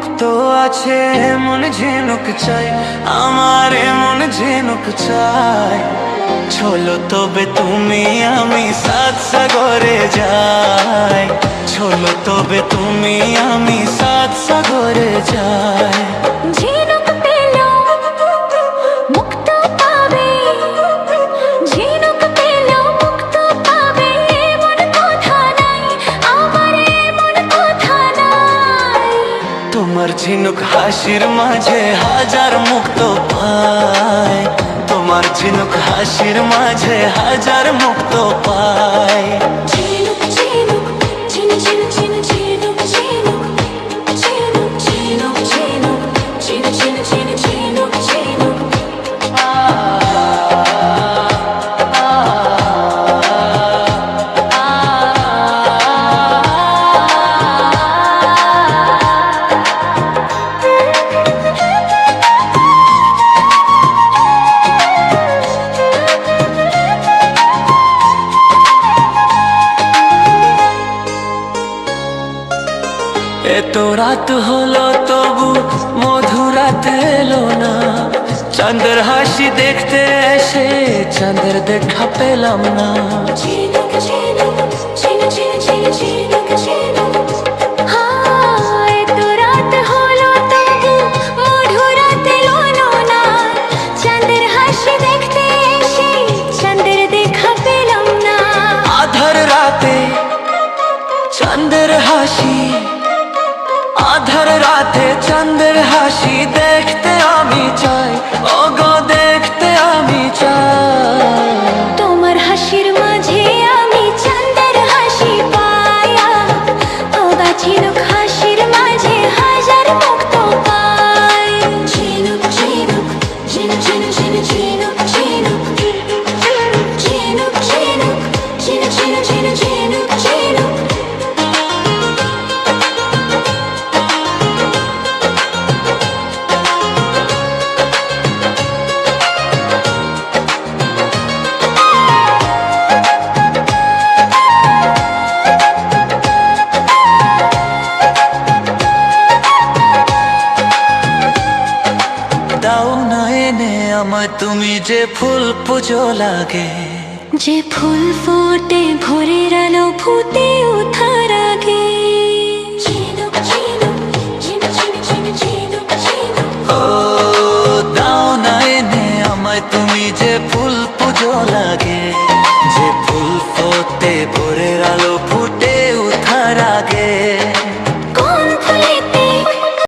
মুক্ত আছে এমন ঝিনুক চাই, আমার এমন ঝিনুক চাই। চলো তবে তুমি আমি সাত সাগরে যাই, চলো তবে তুমি আমি সাত সাগরে যাই। ঝিনুক পেলো মুক্ত পাবে, ঝিনুক পেলো মুক্ত পাবে, এমন কথা নাই, আমার এমন কথা নাই। তোমার ঝিনুক হাসির মাঝে হাজার মুক্ত পায়, তোমার ঝিনুক হাসির মাঝে হাজার মুক্ত পায়। ঝিনুক ঝিনুক ঝিনু ঝিনু ঝিনু ঝিনুক ঝিনুক ঝিনুক ঝিনুক ঝিনুক ঝিনু ঝিনু ঝিনু ঝিনুক ঝিনুক। এত রাত হলো তবু মধুরাত এলো না, চাঁদের হাসি দেখতে এসে চাঁদের দেখা পেলাম না। ঝিনুক ঝিনুক ঝিনু ঝিনু ঝিনু ঝিনুক ঝিনুক। হায় এত রাত হলো তবু মধুরাত এলো না, চাঁদের হাসি দেখতে এসে চাঁদের দেখা পেলাম না। আধার রাতে চাঁদের হাসি, আধার রাতে চাঁদের হাসি দেখতে আমি চাই, ওগো দেখতে আমি চাই। তোমার হাসির মাঝে আমি চাঁদের হাসি পায়া, ওগা ঝিনুক হাসির মাঝে হাজার মুক্ত পাই। ঝিনুক ঝিনুক ঝিনু ঝিনু ঝিনু ঝিনুক ঝিনুক ঝিনুক ঝিনুক ঝিনু ঝিনু ঝিনু ঝিনুক ঝিনুক। দাও না এনে আমায় তুমি যে ফুল পুজো লাগে, যে ফুল ফোটে ভোরের আলো ফুটে ওঠার আগে।